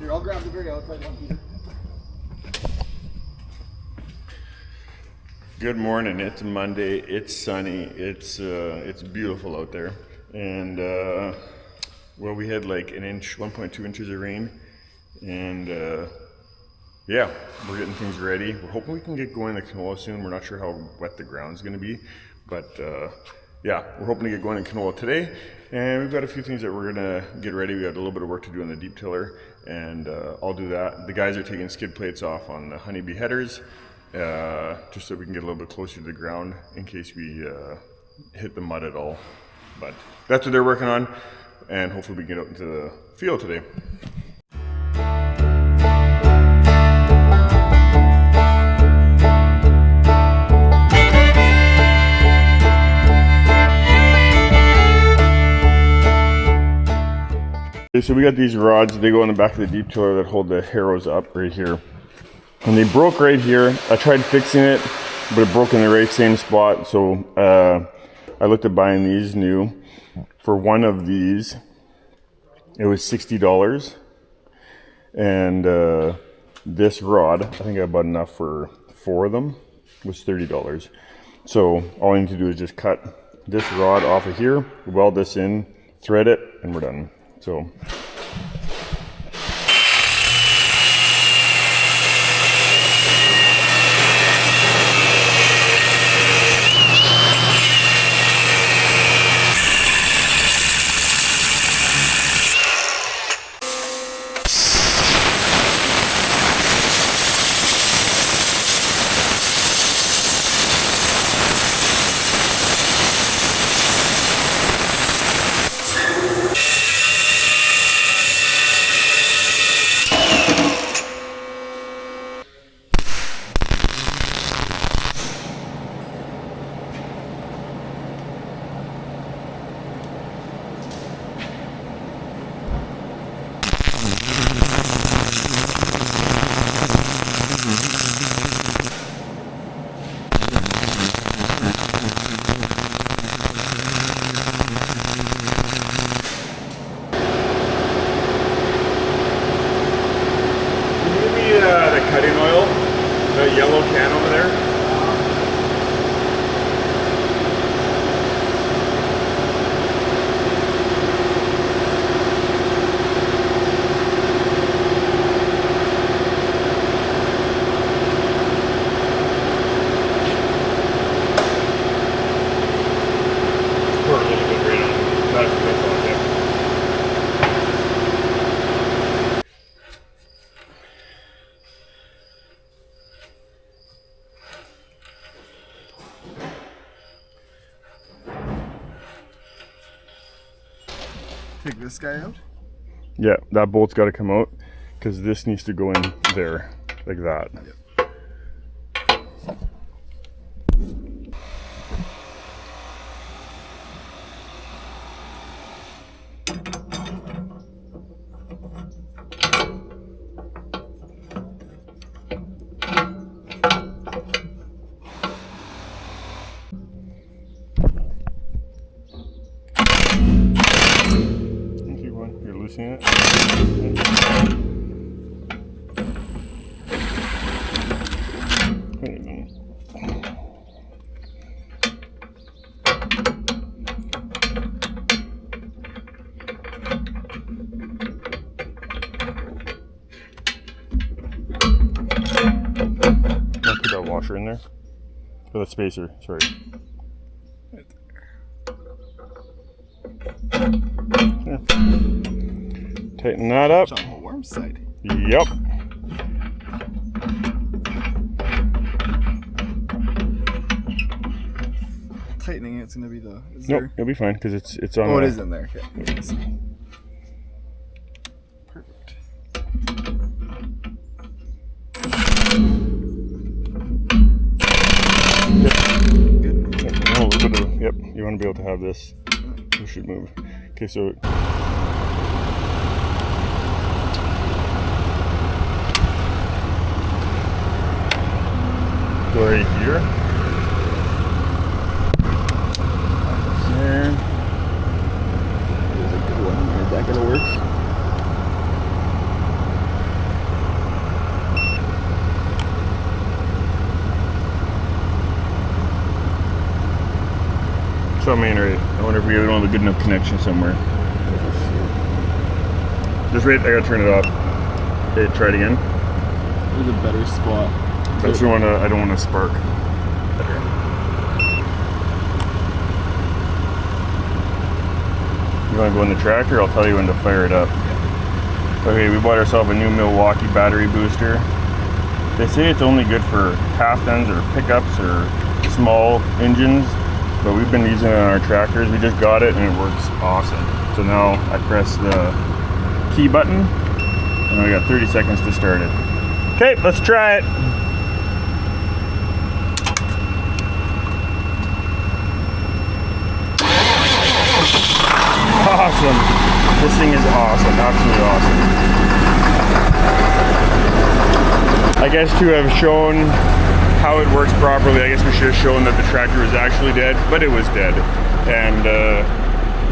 Here, I'll grab the very outside one, Peter. Good morning. It's Monday. It's sunny. It's beautiful out there. And well, we had like 1.2 inches of rain, and yeah, we're getting things ready. We're hoping we can get going to canola soon. We're not sure how wet the ground's going to be, but yeah, we're hoping to get going in canola today. And we've got a few things that we're going to get ready. We got a little bit of work to do on the deep tiller, and I'll do that. The guys are taking skid plates off on the honeybee headers, just so we can get a little bit closer to the ground in case we hit the mud at all. But that's what they're working on, and hopefully we can get out into the field today. So we got these rods, they go in the back of the deep tiller that hold the harrows up right here. And they broke right here. I tried fixing it, but it broke in the right same spot. So I looked at buying these new. For one of these, it was $60. And this rod, I think I bought enough for 4 of them, was $30. So all I need to do is just cut this rod off of here, weld this in, thread it, and we're done. So cutting oil, the yellow can over there. Pour a little bit right on. That's all, yeah. Take this guy out? Yeah, that bolt's got to come out because this needs to go in there, like that. Yep. You're loosening it. Wait a minute. I'll put that washer in there. Or the spacer, sorry. Yeah. Tighten that up. It's on the warm side. Yep. Tightening it's gonna be the. Nope, it'll be fine because it's on. Oh, it is in there. Okay. Perfect. Good. A little bit of, yep. You want to be able to have this. You should move. Okay, so. Go right here. There. There's a good one. Is that gonna work? we don't have a good enough connection somewhere. Just wait, I gotta turn it off. Okay, try it again. There's a better spot. That's the one I don't want to spark. You want to go in the tractor? I'll tell you when to fire it up. Okay, we bought ourselves a new Milwaukee battery booster. They say it's only good for half tons or pickups or small engines, but we've been using it on our tractors. We just got it and it works awesome. So now I press the key button and we got 30 seconds to start it. Okay, let's try it. Awesome. This thing is awesome, absolutely awesome. I guess to have shown how it works properly, I guess we should have shown that the tractor was actually dead, but it was dead. And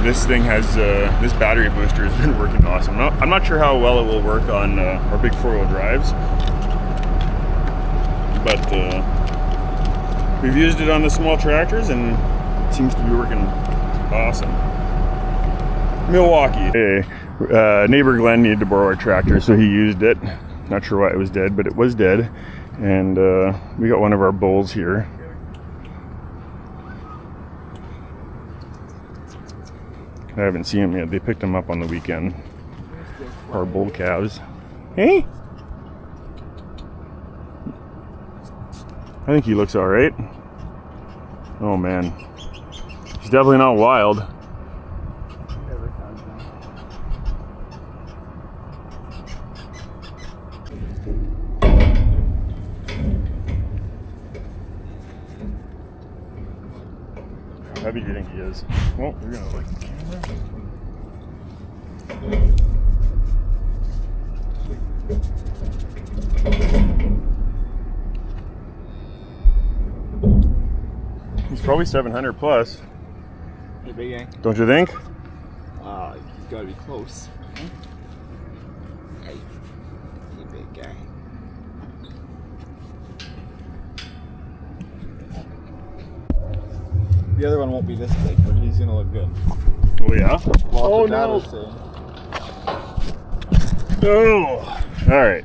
this thing has, this battery booster has been working awesome. I'm not sure how well it will work on our big 4-wheel drives, but we've used it on the small tractors and it seems to be working awesome. Milwaukee. Hey, neighbor Glenn needed to borrow our tractor, so he used it. Not sure why it was dead, but it was dead. And we got one of our bulls here. I haven't seen him yet. They picked him up on the weekend. Our bull calves. Hey? I think he looks all right. Oh man. He's definitely not wild. How heavy do you think he is? Well, we're gonna like the camera. He's probably 700 plus. Hey, big guy. Don't you think? He's gotta be close. Hey, big guy. The other one won't be this big, but he's gonna look good. Oh yeah? Oh no! Oh! Alright.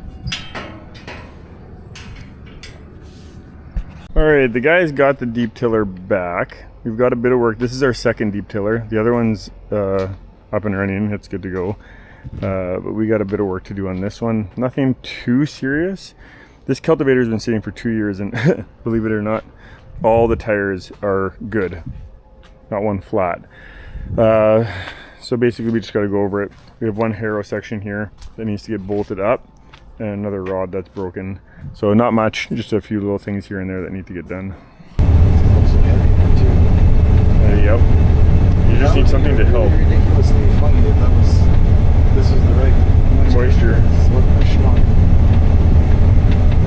Alright, the guy's got the deep tiller back. We've got a bit of work. This is our second deep tiller. The other one's up and running. It's good to go. But we got a bit of work to do on this one. Nothing too serious. This cultivator's been sitting for 2 years and believe it or not, all the tires are good. Not one flat. So basically we just got to go over it. We have one harrow section here that needs to get bolted up and another rod that's broken. So not much, just a few little things here and there that need to get done. Yep. You just need something to help. Ridiculously funny if that was, this was the right Moisture.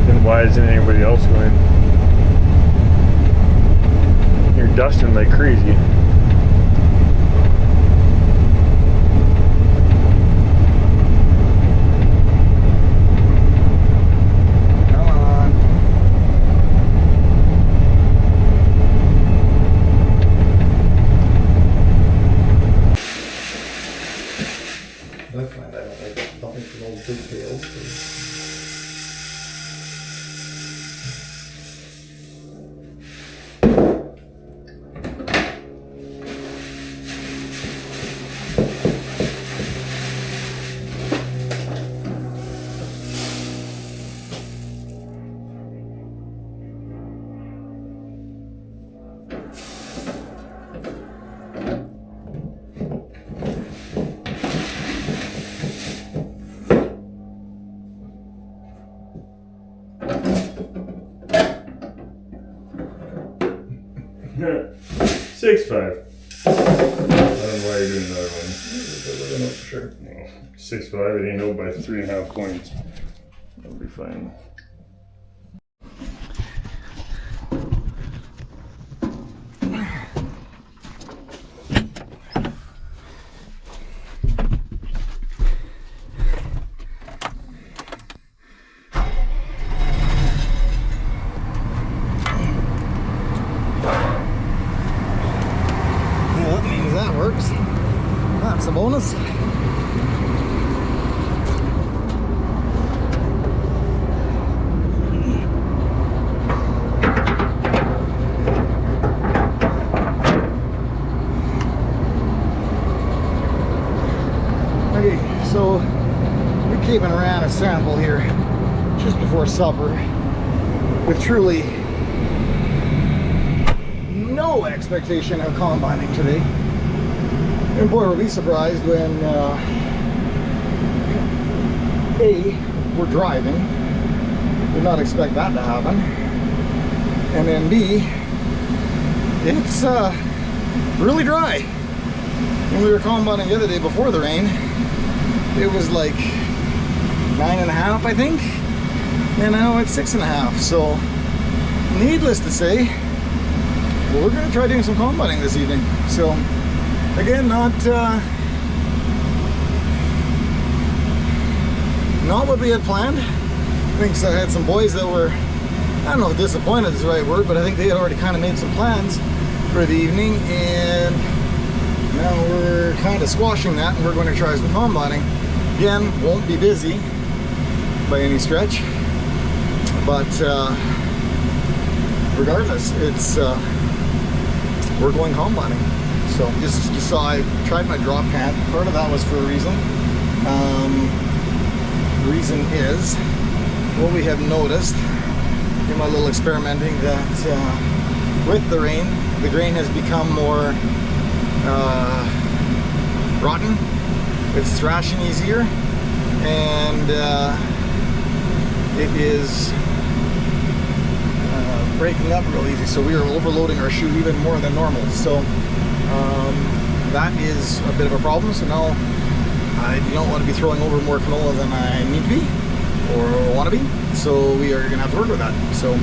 Then why isn't anybody else going? You're dusting like crazy. Come on. I find I don't like bumping from old pigtails. Yeah. 6'5". I don't know why you're doing another one. For sure. Well, 6'5", it ain't out by 3.5 points. That'll be fine. So we came and ran a sample here just before supper with truly no expectation of combining today. And boy, were we surprised when A, we're driving. Did not expect that to happen. And then B, it's really dry. When we were combining the other day before the rain, it was like 9.5, I think, and now it's 6.5. So needless to say, we're going to try doing some combining this evening. So again, not what we had planned. I think I had some boys that were, I don't know if disappointed is the right word, but I think they had already kind of made some plans for the evening, and now we're kind of squashing that, and we're going to try some combining. Again, won't be busy by any stretch, but regardless, it's we're going combining. So just saw I tried my drop pan. Part of that was for a reason. The reason is what we have noticed in my little experimenting, that with the rain, the grain has become more rotten. It's thrashing easier, and it is breaking up real easy. So we are overloading our shoe even more than normal. So that is a bit of a problem. So now I don't want to be throwing over more canola than I need to be or want to be. So we are going to have to work with that. So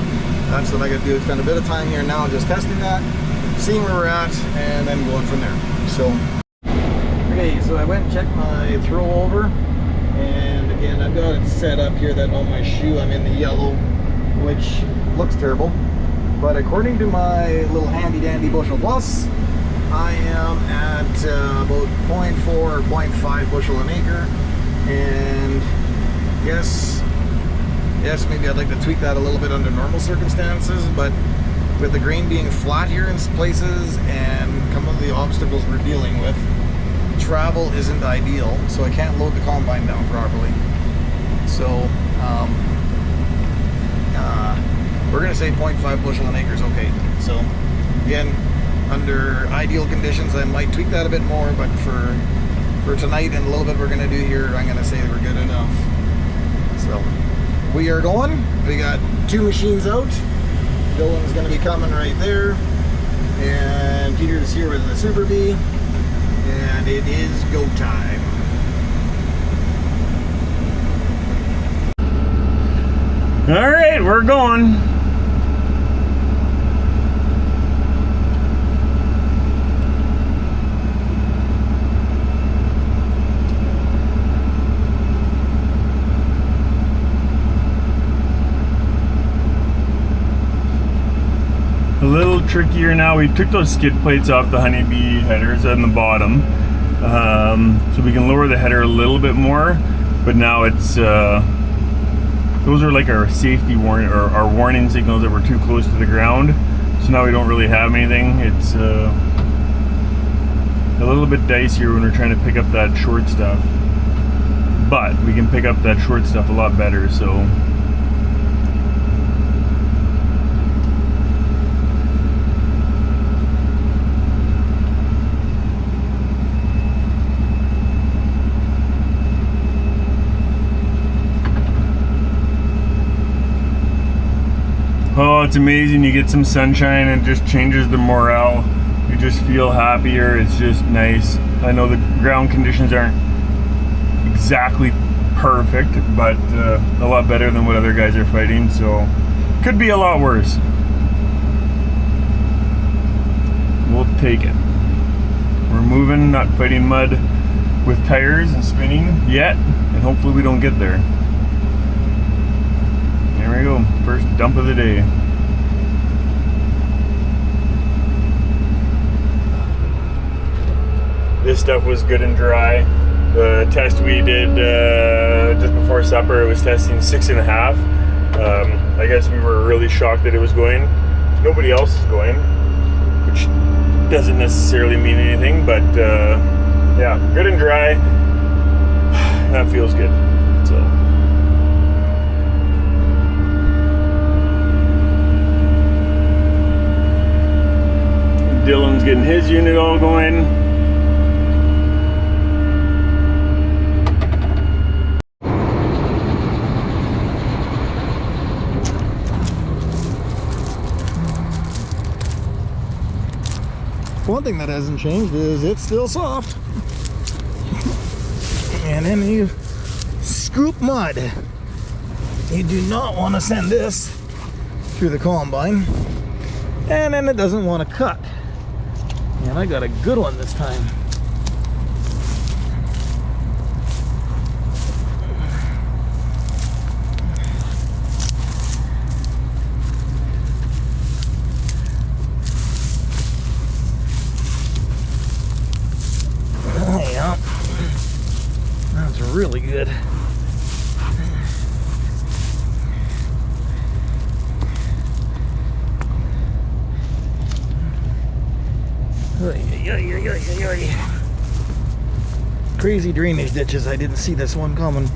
that's what I got to do. Spend a bit of time here now just testing that, seeing where we're at, and then going from there. So okay, so I went and checked my throw over, and again, I've got it set up here that on my shoe I'm in the yellow, which looks terrible. But according to my little handy dandy bushel plus, I am at about 0.4 or 0.5 bushel an acre, and yes, maybe I'd like to tweak that a little bit under normal circumstances, but with the grain being flat here in places and some of the obstacles we're dealing with, travel isn't ideal, so I can't load the combine down properly. So we're going to say 0.5 bushel an acre is okay. So again, under ideal conditions I might tweak that a bit more, but for tonight and a little bit we're going to do here, I'm going to say we're good enough. So we are going. We got 2 machines out. Dylan's going to be coming right there, and Peter's here with the Super Bee, and it is go time. All right, we're going. A little trickier now. We took those skid plates off the honeybee headers on the bottom, so we can lower the header a little bit more, but now it's those are like our safety warning, or our warning signals that we're too close to the ground. So now we don't really have anything. It's a little bit dicier when we're trying to pick up that short stuff, but we can pick up that short stuff a lot better. So oh, it's amazing. You get some sunshine and it just changes the morale. You just feel happier. It's just nice. I know the ground conditions aren't exactly perfect, but a lot better than what other guys are fighting, so could be a lot worse. We'll take it. We're moving, not fighting mud with tires and spinning yet, and hopefully we don't get there. There we go, first dump of the day. This stuff was good and dry. The test we did just before supper, it was testing 6.5. I guess we were really shocked that it was going. Nobody else is going, which doesn't necessarily mean anything, but yeah, good and dry. that feels good. So Dylan's getting his unit all going. One thing that hasn't changed is it's still soft. And then you scoop mud. You do not want to send this through the combine. And then it doesn't want to cut. And I got a good one this time. Yeah, that's really good. Crazy drainage ditches. I didn't see this one coming.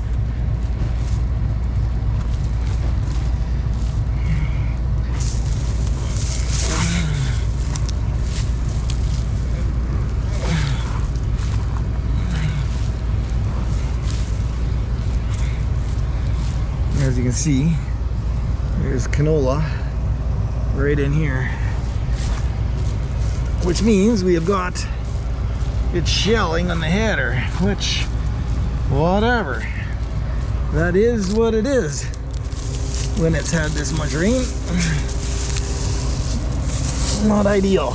As you can see, there's canola right in here, which means we have got it shelling on the header, which, whatever, that is what it is when it's had this much rain. Not ideal.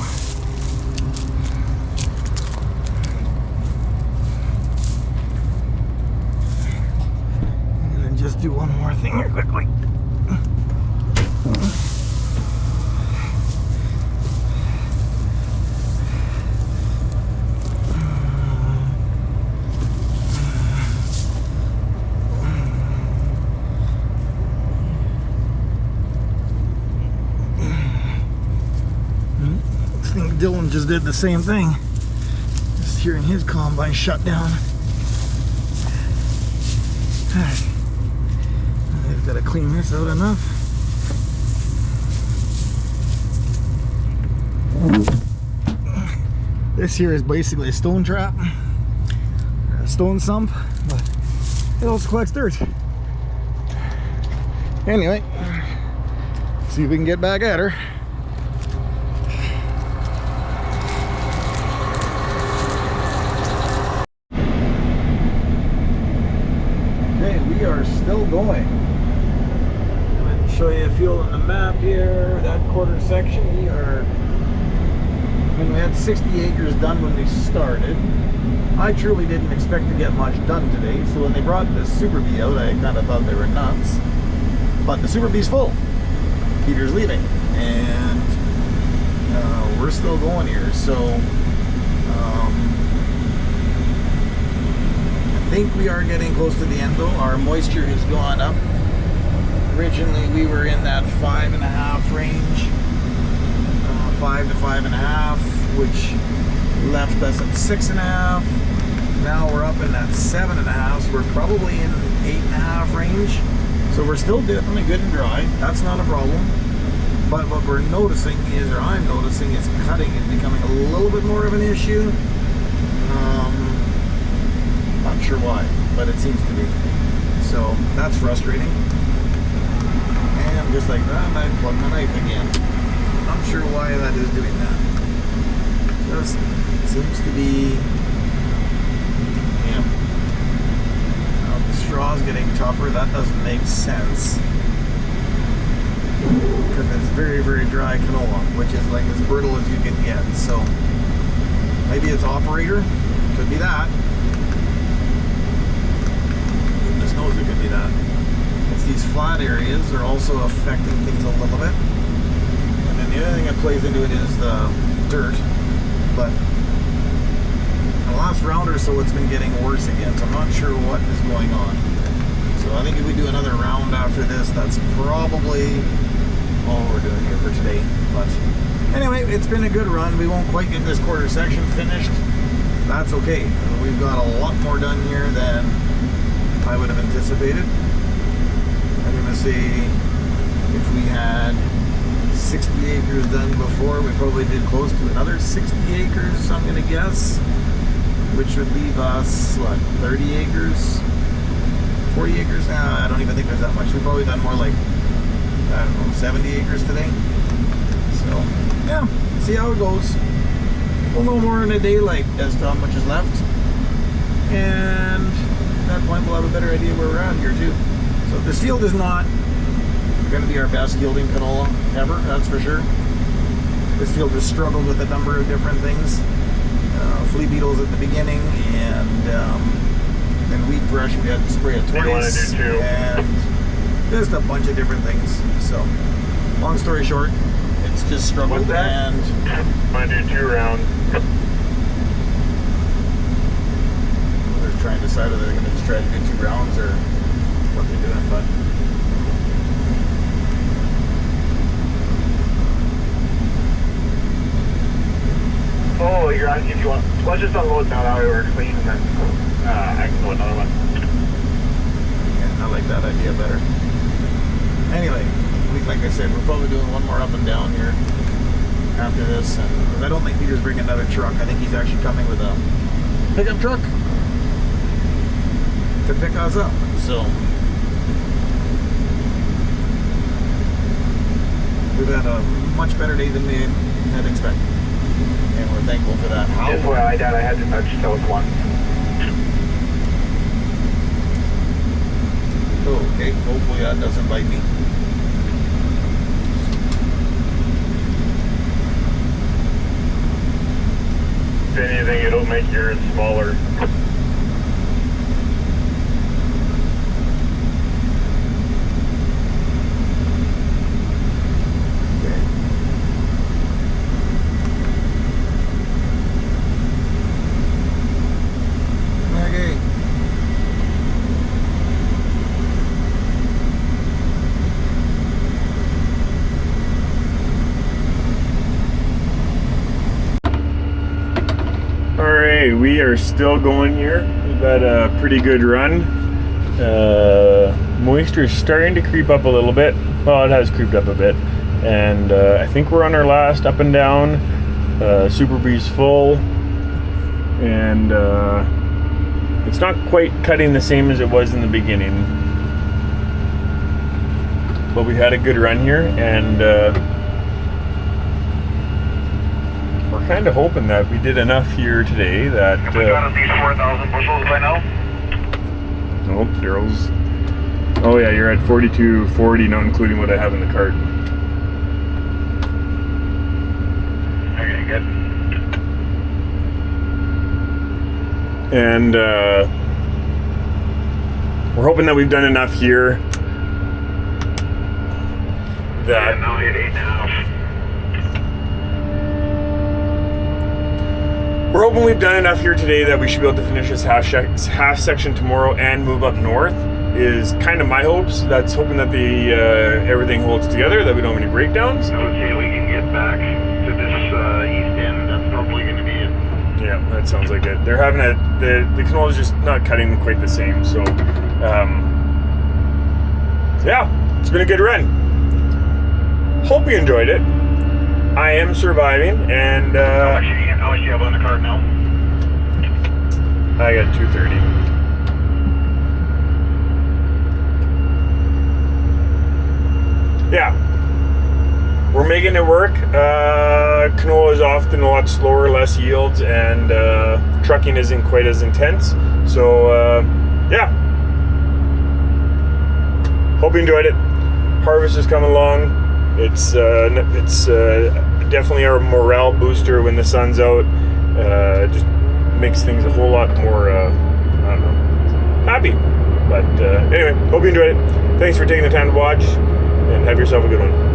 And then just do one more thing here quickly. Dylan just did the same thing. Just hearing his combine shut down. They've got to clean this out enough. This here is basically a stone trap, a stone sump, but it also collects dirt. Anyway, see if we can get back at her. We are still going. I'm going to show you a few on the map here. That quarter section, we had 60 acres done when we started. I truly didn't expect to get much done today, so when they brought the Super Bee out, I kind of thought they were nuts. But the Super Bee's full. Peter's leaving, and we're still going here. So I think we are getting close to the end though. Our moisture has gone up. Originally we were in that 5.5 range, 5 to 5.5, which left us at 6.5. Now we're up in that 7.5, so we're probably in 8.5 range. So we're still definitely good and dry. That's not a problem. But what we're noticing is, or I'm noticing, is cutting is becoming a little bit more of an issue. Not sure why, but it seems to be. So that's frustrating. And just like that, I plug my knife again. Not sure why that is doing that. Just seems to be, yeah. The straw's getting tougher. That doesn't make sense. Because it's very, very dry canola, which is like as brittle as you can get. So maybe it's operator. Could be that. Goodness knows it could be that. It's these flat areas are also affecting things a little bit. And then the other thing that plays into it is the dirt. But the last round or so it's been getting worse again. So I'm not sure what is going on. So I think if we do another round after this, that's probably all we're doing here for today. But anyway, it's been a good run. We won't quite get this quarter section finished. That's okay. We've got a lot more done here than I would have anticipated. I'm gonna say if we had 60 acres done before, we probably did close to another 60 acres, I'm gonna guess, which would leave us, what, 30 acres? 40 acres? Nah, I don't even think there's that much. We've probably done more like, I don't know, 70 acres today. So, yeah, see how it goes. We'll know more in a day like as to how much is left. And at that point we'll have a better idea where we're at here too. So this field is not going to be our best yielding canola ever, that's for sure. This field has struggled with a number of different things. Flea beetles at the beginning, and then weed brush, we had to spray it twice, and just a bunch of different things. So, long story short, it's just struggled. And I'm gonna do 2 rounds. They're trying to decide whether they're going to just try to do 2 rounds or what they're doing, but. Oh, you're on, if you want, let's just unload now, that way we're clean, and then I can go another one. Yeah, I like that idea better. Anyway, like I said, we're probably doing one more up and down here after this, and I don't think Peter's bringing another truck. I think he's actually coming with a pickup truck to pick us up. So we've had a much better day than we had expected, and we're thankful for that. FYI, Dad, I had to nudge toes once. Okay, hopefully that doesn't bite me. If anything, it'll make yours smaller. We are still going here. We've had a pretty good run. Moisture is starting to creep up a little bit. Well, it has creeped up a bit. And I think we're on our last up and down. Super Breeze full. And it's not quite cutting the same as it was in the beginning. But we had a good run here, and kind of hoping that we did enough here today that we got at least 4,000 bushels by now. Oh, Daryl's. Oh yeah, you're at 42.40, not including what I have in the cart. Okay, good. And we're hoping that we've done enough here that now hit 8.5. We're hoping we've done enough here today that we should be able to finish this half section tomorrow and move up north. Is kind of my hopes. That's hoping that the everything holds together, that we don't have any breakdowns. Okay, we can get back to this east end. That's probably going to be it. Yeah, that sounds like it. They're having the canola is just not cutting quite the same. So, yeah, it's been a good run. Hope you enjoyed it. I am surviving, and how much do you have on the card now? I got 230. Yeah, we're making it work. Canola is often a lot slower, less yields, and trucking isn't quite as intense. So, yeah. Hope you enjoyed it. Harvest is coming along. It's definitely our morale booster when the sun's out. Just makes things a whole lot more, I don't know, happy. But anyway, hope you enjoyed it. Thanks for taking the time to watch, and have yourself a good one.